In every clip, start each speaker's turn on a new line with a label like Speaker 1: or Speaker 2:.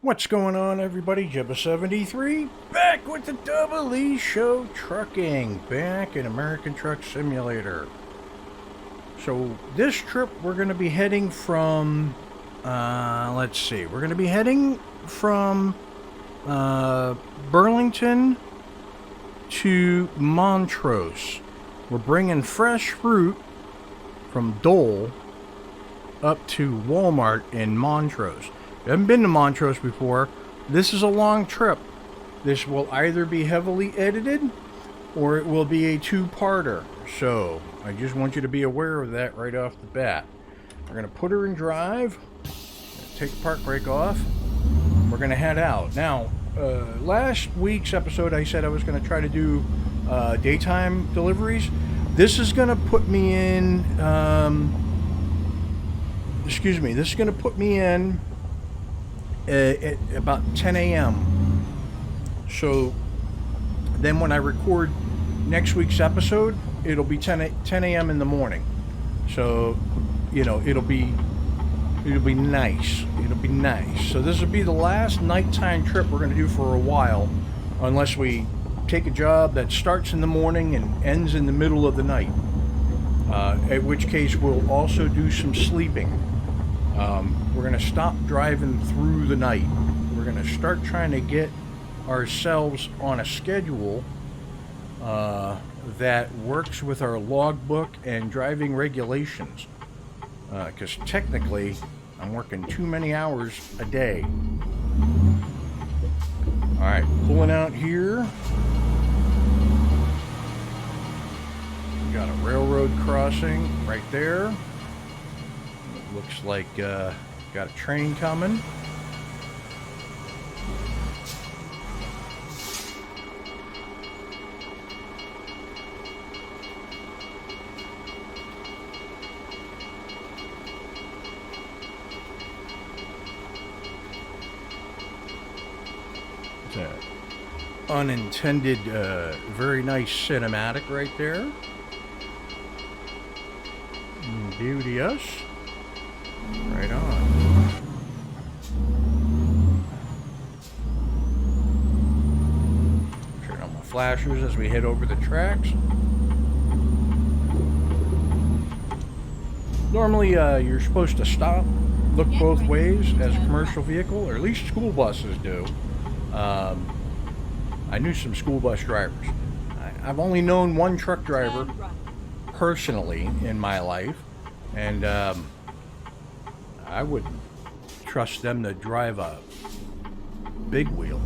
Speaker 1: What's going on, everybody? Jibba73 back with the DoubleEShow Trucking, back in American Truck Simulator. So this trip we're going to be heading from, let's see, we're going to be heading from Burlington to Montrose. We're bringing fresh fruit from Dole up to Walmart in Montrose. I haven't been to Montrose before. This is a long trip. This will either be heavily edited or it will be a two-parter. So I just want you to be aware of that right off the bat. We're going to put her in drive, take the park brake off, and we're going to head out. Now, last week's episode I said I was going to try to do daytime deliveries. This is going to put me in, this is going to put me in at about 10 a.m. So then when I record next week's episode, it'll be 10 a.m. in the morning. So, you know, it'll be nice. It'll be nice. So this will be the last nighttime trip we're going to do for a while, unless we take a job that starts in the morning and ends in the middle of the night. At which case we'll also do some sleeping. We're going to stop driving through the night. We're going to start trying to get ourselves on a schedule that works with our logbook and driving regulations. Because technically, I'm working too many hours a day. Alright, pulling out here. We got a railroad crossing right there. Looks like got a train coming. It's an unintended, very nice cinematic right there. Beauteous. Right on. Turn on my flashers as we head over the tracks. Normally, you're supposed to stop, look both ways as a commercial vehicle, or at least school buses do. I knew some school bus drivers. I've only known one truck driver personally in my life, and I wouldn't trust them to drive a big wheel.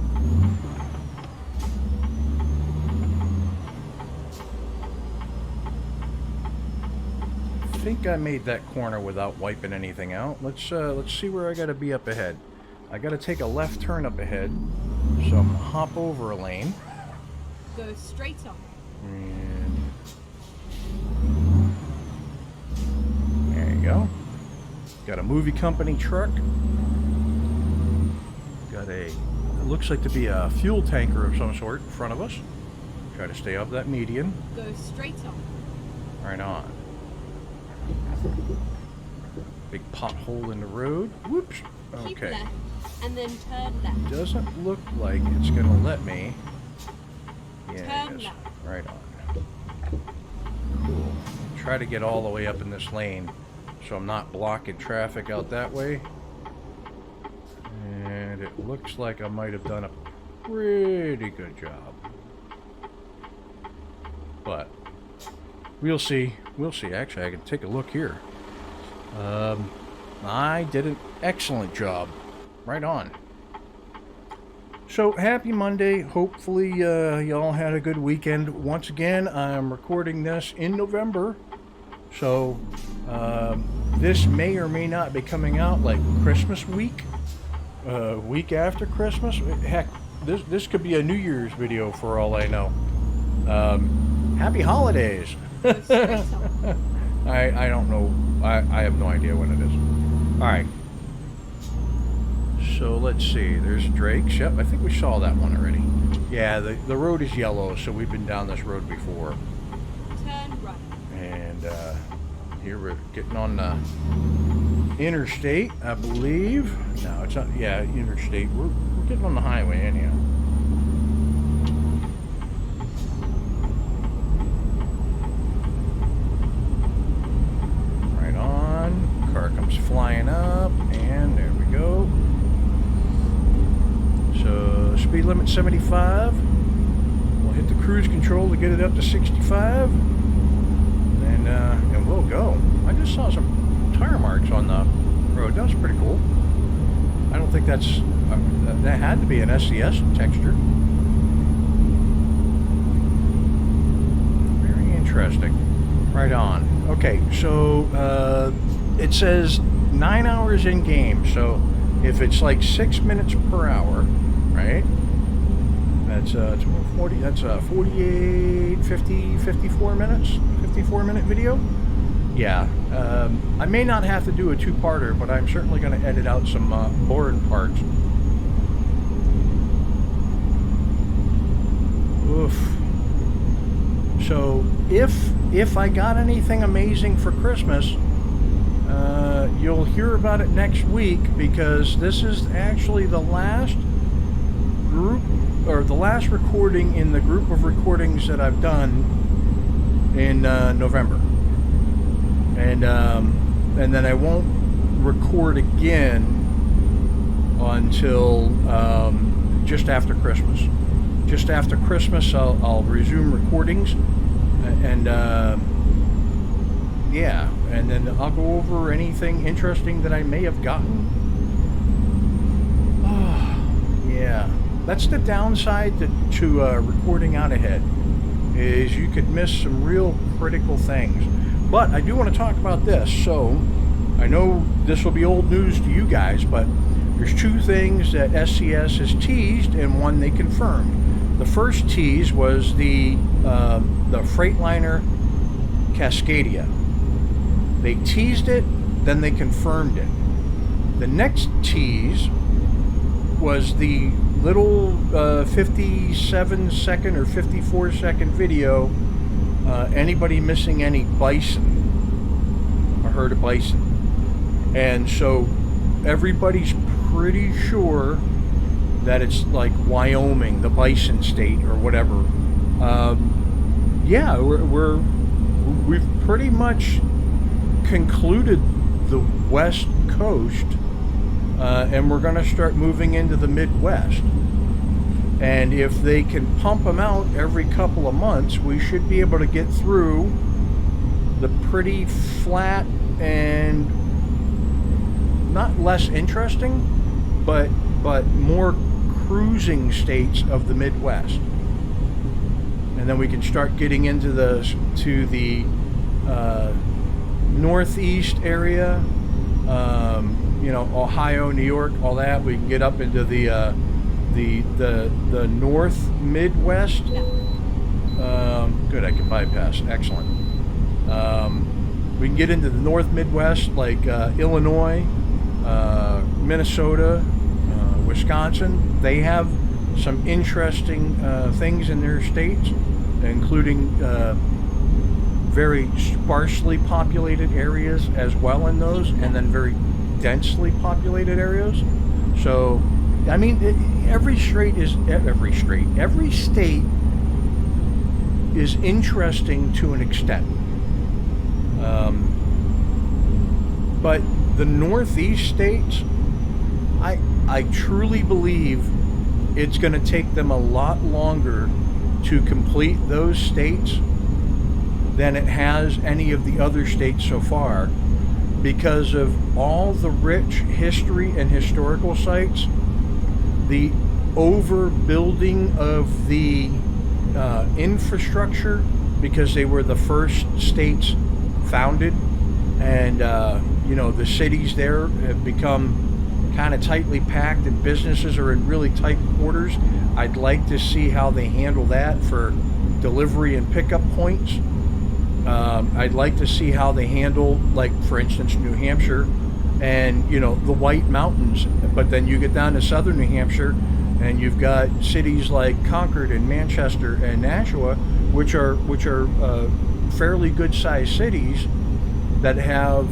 Speaker 1: I think I made that corner without wiping anything out. Let's see where I gotta be up ahead. I gotta take a left turn up ahead, so I'm gonna hop over a lane.
Speaker 2: Go straight on.
Speaker 1: And there you go. Got a movie company truck. Got it looks like to be a fuel tanker of some sort in front of us. Try to stay off that median.
Speaker 2: Go straight on.
Speaker 1: Right on. Big pothole in the road. Whoops.
Speaker 2: Keep
Speaker 1: Okay.
Speaker 2: left and then turn left.
Speaker 1: Doesn't look like it's gonna let me. Yeah,
Speaker 2: Turn
Speaker 1: it is.
Speaker 2: left.
Speaker 1: Right on. Cool. Try to get all the way up in this lane, so I'm not blocking traffic out that way. And it looks like I might have done a pretty good job. But we'll see. We'll see. Actually, I can take a look here. I did an excellent job. Right on. So, happy Monday. Hopefully, y'all had a good weekend. Once again, I'm recording this in November. So, this may or may not be coming out like Christmas week. Week after Christmas. Heck, this could be a New Year's video for all I know. Happy holidays.
Speaker 2: Go straight on.
Speaker 1: I don't know. I have no idea when it is. Alright. So let's see. There's Drake's. Yep, I think we saw that one already. Yeah, the road is yellow, so we've been down this road before.
Speaker 2: Turn right.
Speaker 1: And here. We're getting on the interstate, I believe. No, it's not. Yeah, interstate. We're getting on the highway anyhow. Right on. Car comes flying up, and there we go. So speed limit 75. We'll hit the cruise control to get it up to 65, and we'll go. I just saw some tire marks on the road. That was pretty cool. I don't think that's that had to be an SCS texture. Very interesting. Right on. Okay, so it says 9 hours in game. So if it's like 6 minutes per hour, right? That's 40. That's 48, 50, 54 minutes. 54-minute video. Yeah. I may not have to do a two-parter, but I'm certainly going to edit out some boring parts. Oof. So if I got anything amazing for Christmas, you'll hear about it next week, because this is actually the last group, or the last recording in the group of recordings that I've done in November, and then I won't record again until just after Christmas. Just after Christmas, I'll resume recordings, and yeah, and then I'll go over anything interesting that I may have gotten. Yeah, that's the downside to recording out ahead, is you could miss some real critical things. But I do want to talk about this. So I know this will be old news to you guys, but there's two things that SCS has teased and one they confirmed. The first tease was the Freightliner Cascadia. They teased it, then they confirmed it. The next tease was the little 57-second or 54-second video. Anybody missing any bison, a herd of bison. And so everybody's pretty sure that it's like Wyoming, the bison state or whatever. Yeah, we've pretty much concluded the West Coast, and we're going to start moving into the Midwest. And if they can pump them out every couple of months, we should be able to get through the pretty flat and not less interesting, but more cruising states of the Midwest. And then we can start getting into the Northeast area, you know, Ohio, New York, all that. We can get up into the North Midwest. Good, I can bypass. Excellent. We can get into the North Midwest, like Illinois, Minnesota, Wisconsin. They have some interesting things in their states, including very sparsely populated areas as well in those, and then very densely populated areas. So, I mean, every state is interesting to an extent. But the Northeast states, I truly believe it's going to take them a lot longer to complete those states than it has any of the other states so far, because of all the rich history and historical sites, the overbuilding of the infrastructure, because they were the first states founded, and you know, the cities there have become kind of tightly packed and businesses are in really tight quarters. I'd like to see how they handle that for delivery and pickup points. I'd like to see how they handle, like, for instance, New Hampshire and, you know, the White Mountains. But then you get down to southern New Hampshire and you've got cities like Concord and Manchester and Nashua, which are fairly good sized cities, that have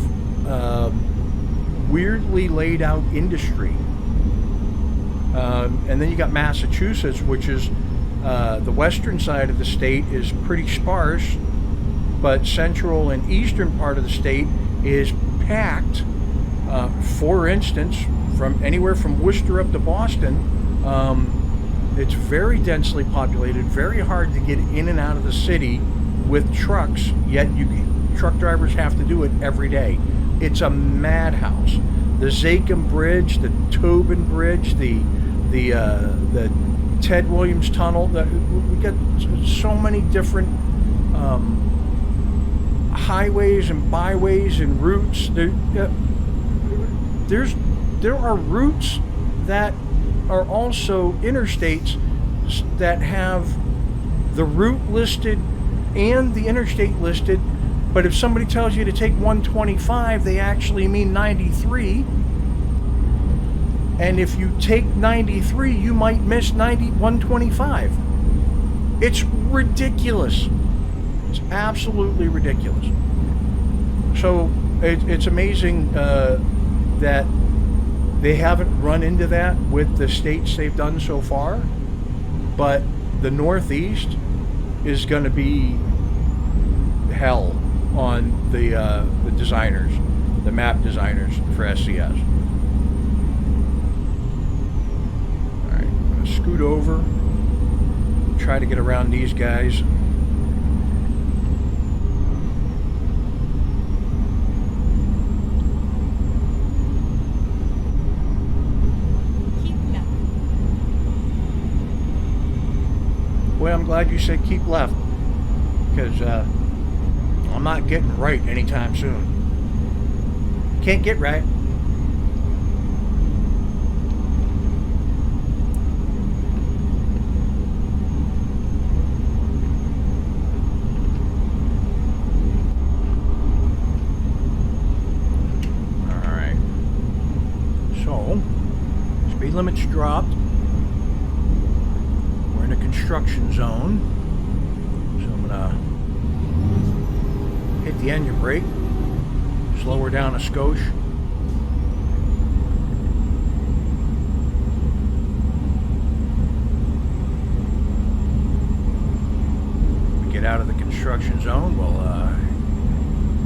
Speaker 1: weirdly laid out industry. And then you got Massachusetts, which is the western side of the state is pretty sparse, but central and eastern part of the state is packed. For instance, from anywhere from Worcester up to Boston, it's very densely populated, very hard to get in and out of the city with trucks, yet truck drivers have to do it every day. It's a madhouse. The Zakim Bridge, the Tobin Bridge, the Ted Williams Tunnel. We got so many different highways and byways and routes. There are routes that are also interstates that have the route listed and the interstate listed, but if somebody tells you to take 125, they actually mean 93. And if you take 93, you might miss 125. It's ridiculous. It's absolutely ridiculous. So it's amazing that they haven't run into that with the states they've done so far. But the Northeast is going to be hell on the designers, the map designers for SCS. All right, I'm going to scoot over, try to get around these guys. Well, I'm glad you said keep left, because I'm not getting right anytime soon. Can't get right. Alright. So, speed limit's dropped. We're in a construction zone. So I'm gonna hit the engine brake, slow her down a skosh. We get out of the construction zone, we'll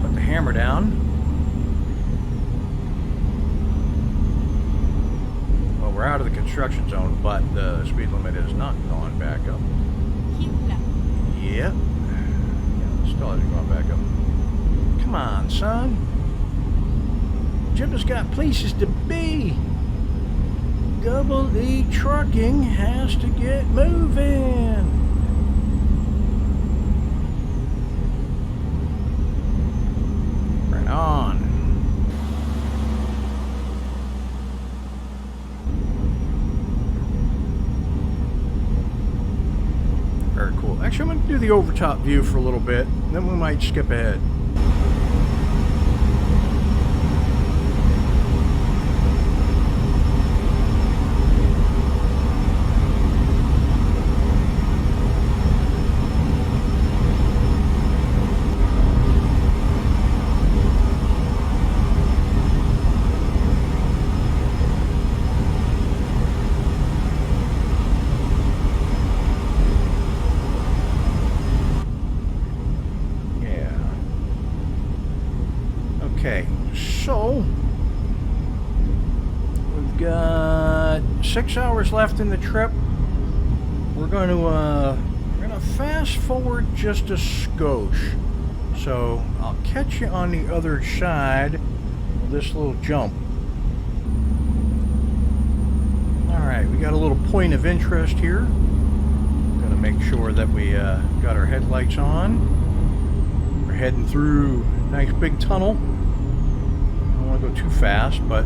Speaker 1: put the hammer down. Well, we're out of the construction zone, but the speed limit is not going back up.
Speaker 2: Keep left.
Speaker 1: Yep. Yeah, still hasn't gone back up. Come on, son. Jibba's got places to be. Double E Trucking has to get moving. Right on. Very cool. Actually, I'm going to do the overtop view for a little bit, then we might skip ahead. Okay, so we've got 6 hours left in the trip. We're going to fast forward just a skosh. So I'll catch you on the other side of this little jump. All right, we got a little point of interest here. Going to make sure that we got our headlights on. We're heading through a nice big tunnel. Go too fast, but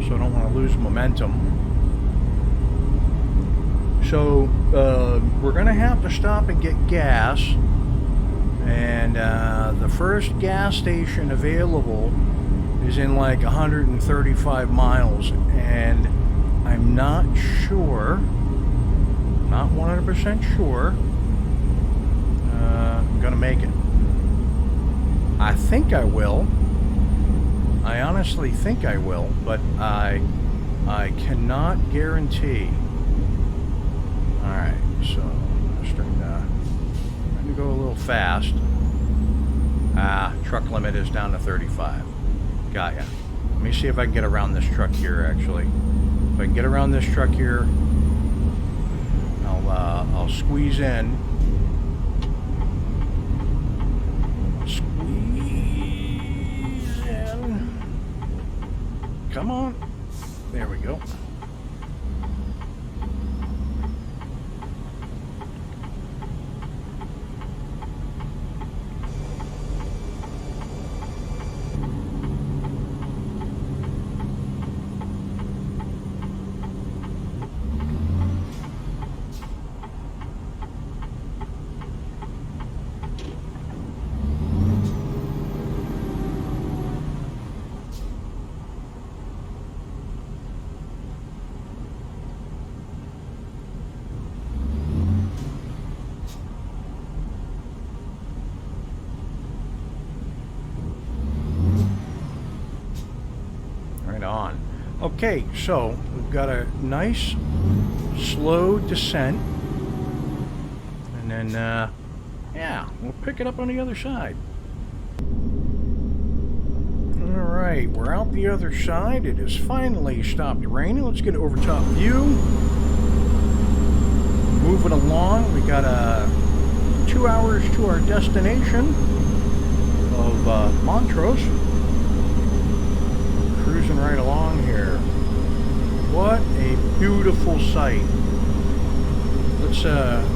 Speaker 1: so I don't want to lose momentum. So we're gonna have to stop and get gas, and the first gas station available is in like 135 miles, and I'm not sure, not 100% sure I'm gonna make it. I think I will. I honestly think I will, but I cannot guarantee. Alright, so I'm starting to go a little fast. Truck limit is down to 35. Got ya. Let me see if I can get around this truck here, actually. If I can get around this truck here, I'll squeeze in. Squeeze in. Come on. There we go. On. Okay, so we've got a nice slow descent, and then yeah, we'll pick it up on the other side. Alright, we're out the other side. It has finally stopped raining. Let's get an over top view. Moving along, we got 2 hours to our destination of Montrose. Cruising right along here. What a beautiful sight. Let's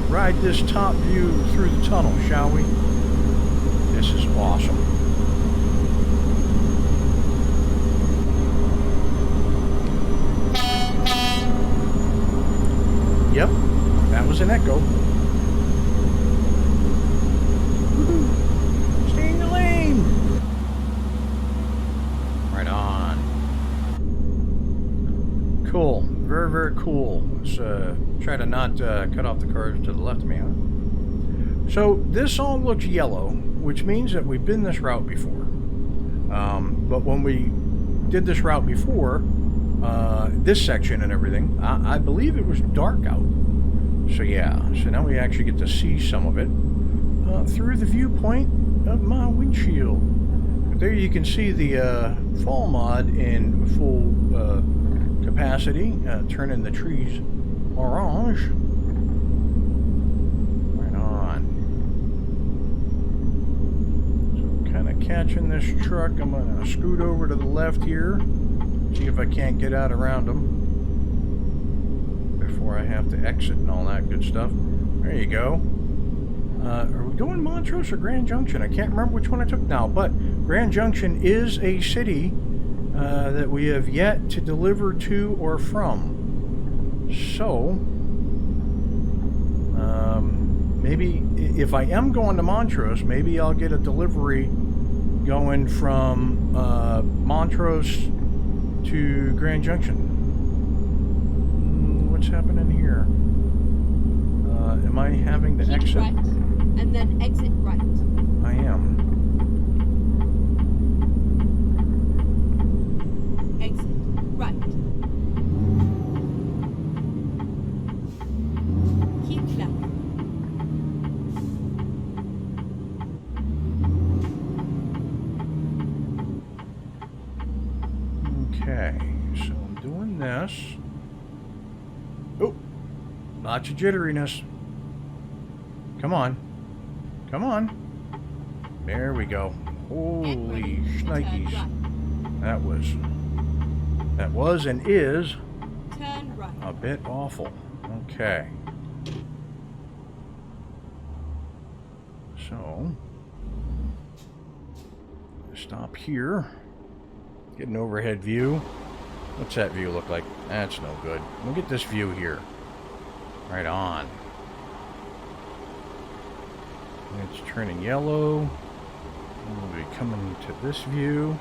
Speaker 1: ride this top view through the tunnel, shall we? This is awesome. Yep, that was an echo. Woohoo. Stay in the lane. Right on. Cool. Very, very cool. Let's try to not cut off the cars to the left of me, huh? So this all looks yellow, which means that we've been this route before. But when we did this route before, this section and everything, I believe it was dark out. So yeah, so now we actually get to see some of it through the viewpoint of my windshield. But there you can see the fall mod in full capacity, turning the trees orange. Right on. So kind of catching this truck. I'm going to scoot over to the left here, see if I can't get out around them before I have to exit and all that good stuff. There you go. Are we going Montrose or Grand Junction? I can't remember which one I took now, but Grand Junction is a city that we have yet to deliver to or from. So, maybe if I am going to Montrose, maybe I'll get a delivery going from Montrose to Grand Junction. What's happening here? Am I having to exit?
Speaker 2: Right, and then exit right.
Speaker 1: I am.
Speaker 2: Exit right. Keep left.
Speaker 1: Okay, so I'm doing this. Oh, lots of jitteriness. Come on. Come on. There we go. Holy shnikes. That was and is
Speaker 2: Turn right.
Speaker 1: a bit awful. Okay. So, stop here. Get an overhead view. What's that view look like? That's no good. We'll get this view here. Right on. It's turning yellow. We'll be coming to this view.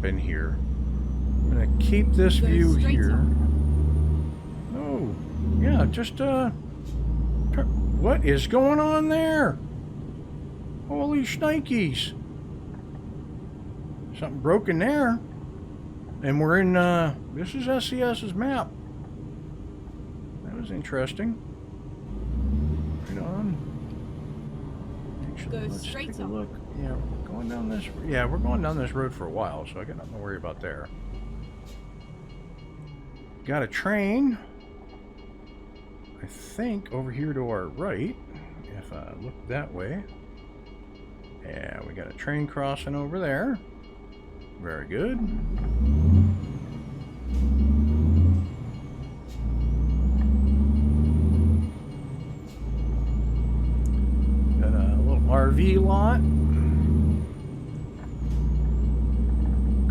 Speaker 1: in here. I'm gonna keep this
Speaker 2: Go
Speaker 1: view
Speaker 2: straight
Speaker 1: here.
Speaker 2: on.
Speaker 1: Oh, yeah, just what is going on there? Holy shnikes. Something broken there. And we're in, this is SCS's map. That was interesting. Right on. Actually,
Speaker 2: Go
Speaker 1: let's
Speaker 2: straight
Speaker 1: take a
Speaker 2: on.
Speaker 1: look. Yeah, we're going down this, yeah, we're going down this road for a while, so I got nothing to worry about there. Got a train, I think, over here to our right, if I look that way. Yeah, we got a train crossing over there. Very good. Got a little RV lot.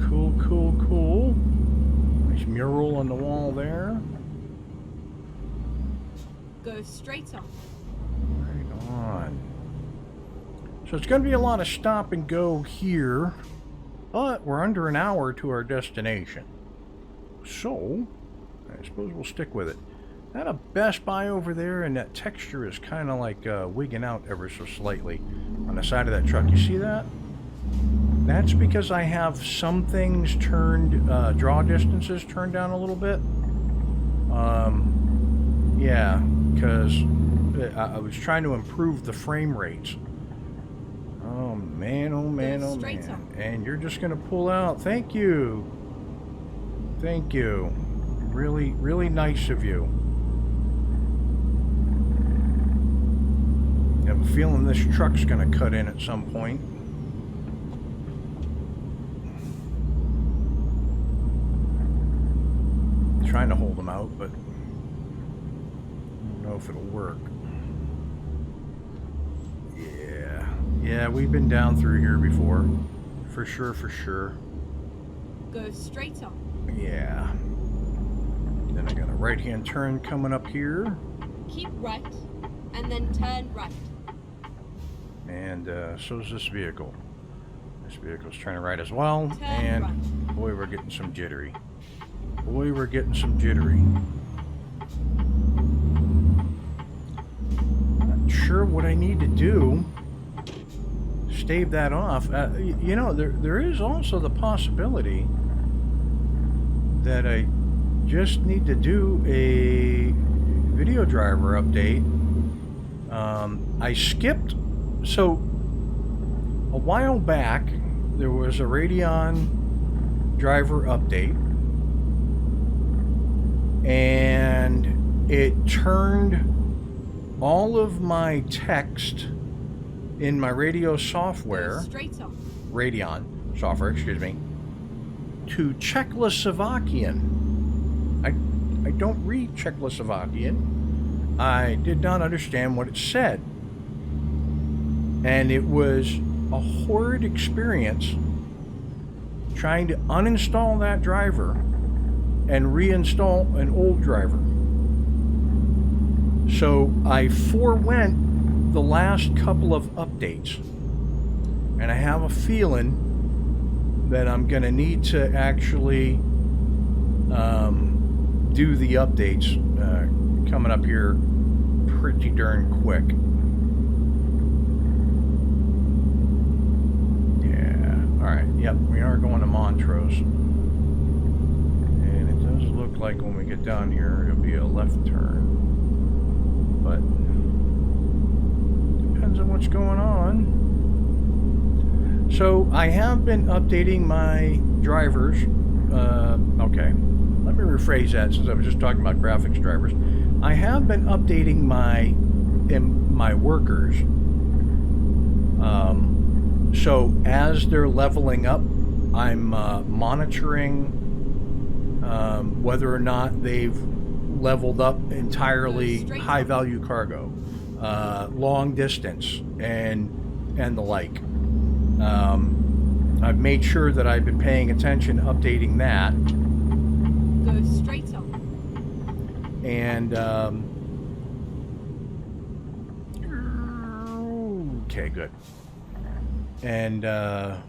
Speaker 1: Cool, cool, cool. Nice mural on the wall there.
Speaker 2: Go straight on.
Speaker 1: Right on. So it's going to be a lot of stop and go here, but we're under an hour to our destination. So, I suppose we'll stick with it. That a Best Buy over there, and that texture is kind of like wigging out ever so slightly on the side of that truck. You see that? That's because I have some things turned, draw distances turned down a little bit. Yeah, because I was trying to improve the frame rates. Oh man, oh man, oh man. And you're just gonna pull out. Thank you. Thank you. Really, really nice of you. I have a feeling this truck's gonna cut in at some point. Trying to hold them out, but I don't know if it'll work. Yeah, we've been down through here before. For sure, for sure.
Speaker 2: Go straight on.
Speaker 1: Yeah. Then I got a right-hand turn coming up here.
Speaker 2: Keep right, and then turn right.
Speaker 1: And so is this vehicle. This vehicle's turning right as well.
Speaker 2: Turn
Speaker 1: and
Speaker 2: right.
Speaker 1: boy, we're getting some jittery. Boy, we're getting some jittery. Not sure what I need to do. Stave that off. You know, there is also the possibility that I just need to do a video driver update. I skipped, so a while back there was a Radeon driver update, and it turned all of my text in my radio software, Radeon software, excuse me, to Czechoslovakian. I don't read Czechoslovakian. I did not understand what it said. And it was a horrid experience trying to uninstall that driver and reinstall an old driver. So I forewent the last couple of updates, and I have a feeling that I'm gonna need to actually do the updates coming up here pretty darn quick. Yeah, alright, yep, we are going to Montrose, and it does look like when we get down here it'll be a left turn, but depends on what's going on. So I have been updating my drivers. Okay, let me rephrase that since I was just talking about graphics drivers. I have been updating my workers. So as they're leveling up, I'm monitoring whether or not they've leveled up entirely high value cargo. Long distance and the like. I've made sure that I've been paying attention, updating that.
Speaker 2: Go straight on.
Speaker 1: And okay, good. And
Speaker 2: Go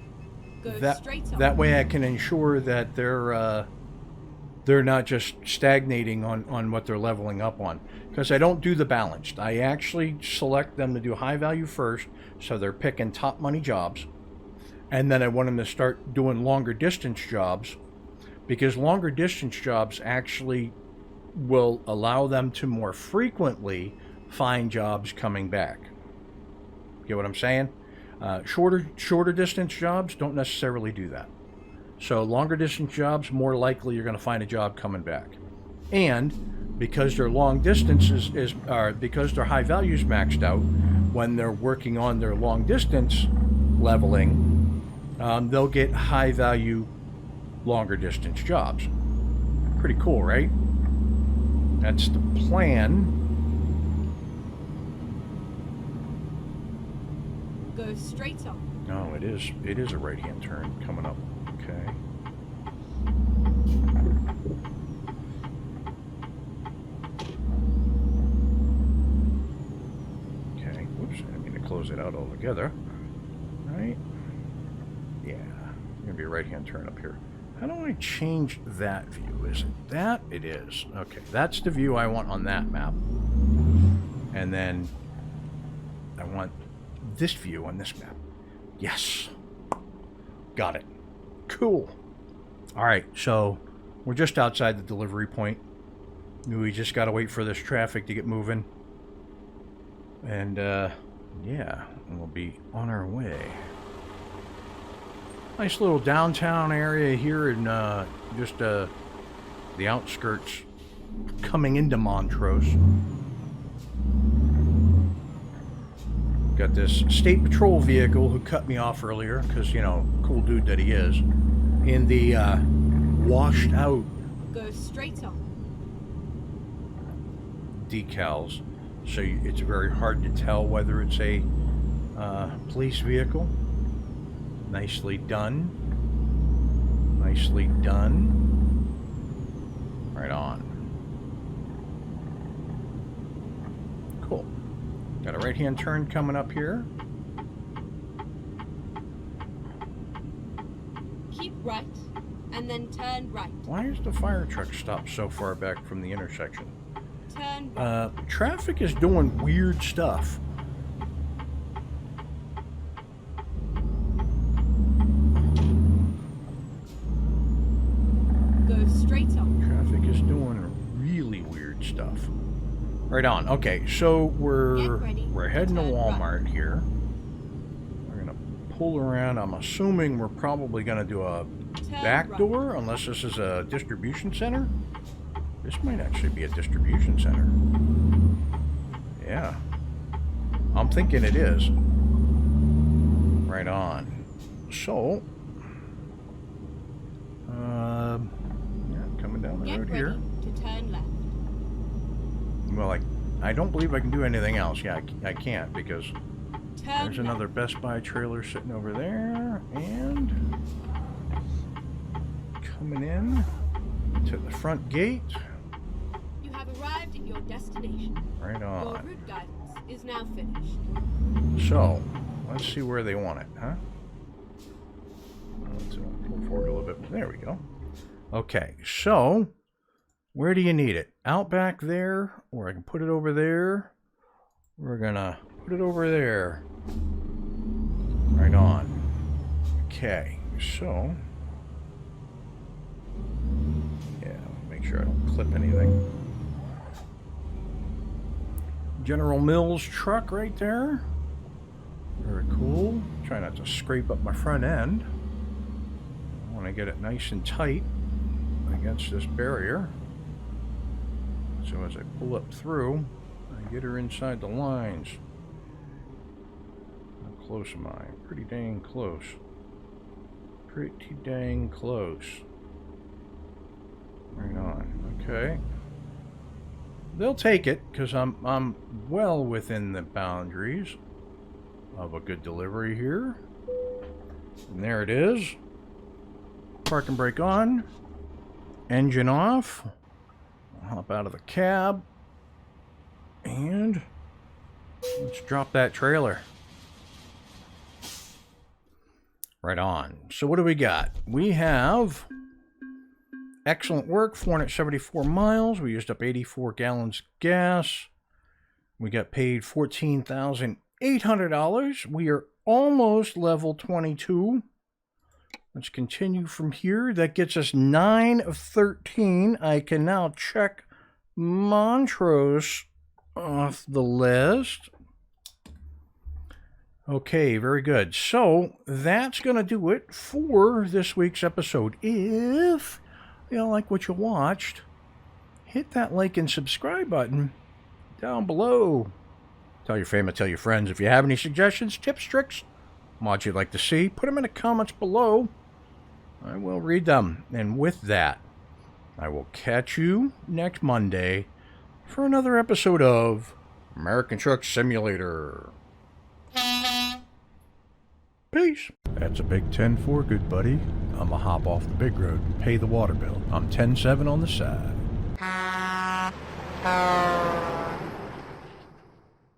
Speaker 2: Go straight on.
Speaker 1: That way I can ensure that they're not just stagnating on what they're leveling up on. Because I don't do the balanced. I actually select them to do high value first, so they're picking top money jobs. And then I want them to start doing longer distance jobs, because longer distance jobs actually will allow them to more frequently find jobs coming back. Get what I'm saying? Shorter distance jobs don't necessarily do that. So longer distance jobs, more likely you're going to find a job coming back. And because their long distance because their high values maxed out, when they're working on their long distance leveling, they'll get high value longer distance jobs. Pretty cool, right? That's the plan.
Speaker 2: Go straight on.
Speaker 1: No, it is a right-hand turn coming up. Okay. Okay. Whoops, I didn't mean to close it out altogether. Right? Yeah. Gonna be a right-hand turn up here. How do I change that view? Is it that? It is. Okay, that's the view I want on that map. And then I want this view on this map. Yes. Got it. Cool. All right, so we're just outside the delivery point. We just got to wait for this traffic to get moving. And, yeah, we'll be on our way. Nice little downtown area here in just the outskirts coming into Montrose. Got this state patrol vehicle who cut me off earlier because, you know, cool dude that he is, in the washed out
Speaker 2: Go straight on.
Speaker 1: decals. So it's very hard to tell whether it's a police vehicle. Nicely done. Nicely done. Right on. Cool. Got a right-hand turn coming up here.
Speaker 2: Keep right, and then turn right.
Speaker 1: Why is the fire truck stopped so far back from the intersection?
Speaker 2: Turn right.
Speaker 1: Traffic is doing weird stuff.
Speaker 2: Straight on.
Speaker 1: Traffic is doing really weird stuff. Right on. Okay, so we're heading to Walmart
Speaker 2: right.
Speaker 1: here. We're gonna pull around. I'm assuming we're probably gonna do a back
Speaker 2: right.
Speaker 1: door, unless this is a distribution center. This might actually be a distribution center. Yeah, I'm thinking it is. Right on. So, coming down the road here.
Speaker 2: To turn left.
Speaker 1: Well, I don't believe I can do anything else. Yeah, I can't because
Speaker 2: Turn
Speaker 1: there's another Best Buy trailer sitting over there, and coming in to the front gate.
Speaker 2: You have arrived at your destination.
Speaker 1: Right
Speaker 2: Your
Speaker 1: on.
Speaker 2: route guidance is now finished.
Speaker 1: So, let's see where they want it, huh? Let's pull forward a little bit. There we go. Okay, so where do you need it? Out back there, or I can put it over there. We're gonna put it over there. Right on. Okay, so yeah, make sure I don't clip anything. General Mills truck right there. Very cool. Try not to scrape up my front end. I want to get it nice and tight against this barrier. So as I pull up through, I get her inside the lines. How close am I? Pretty dang close. Pretty dang close. Right on. Okay. They'll take it because I'm well within the boundaries of a good delivery here. And there it is. Park and brake on. Engine off. I'll hop out of the cab. And let's drop that trailer. Right on. So what do we got? We have excellent work, 474 miles. We used up 84 gallons of gas. We got paid $14,800. We are almost level 22. Let's continue from here. That gets us 9 of 13. I can now check Montrose off the list. Okay, very good. So that's going to do it for this week's episode. If you like what you watched, hit that like and subscribe button down below. Tell your family, tell your friends. If you have any suggestions, tips, tricks, mods you'd like to see, put them in the comments below. I will read them. And with that, I will catch you next Monday for another episode of American Truck Simulator. Peace. That's a big 10-4, good buddy. I'm going to hop off the big road and pay the water bill. I'm 10-7 on the side.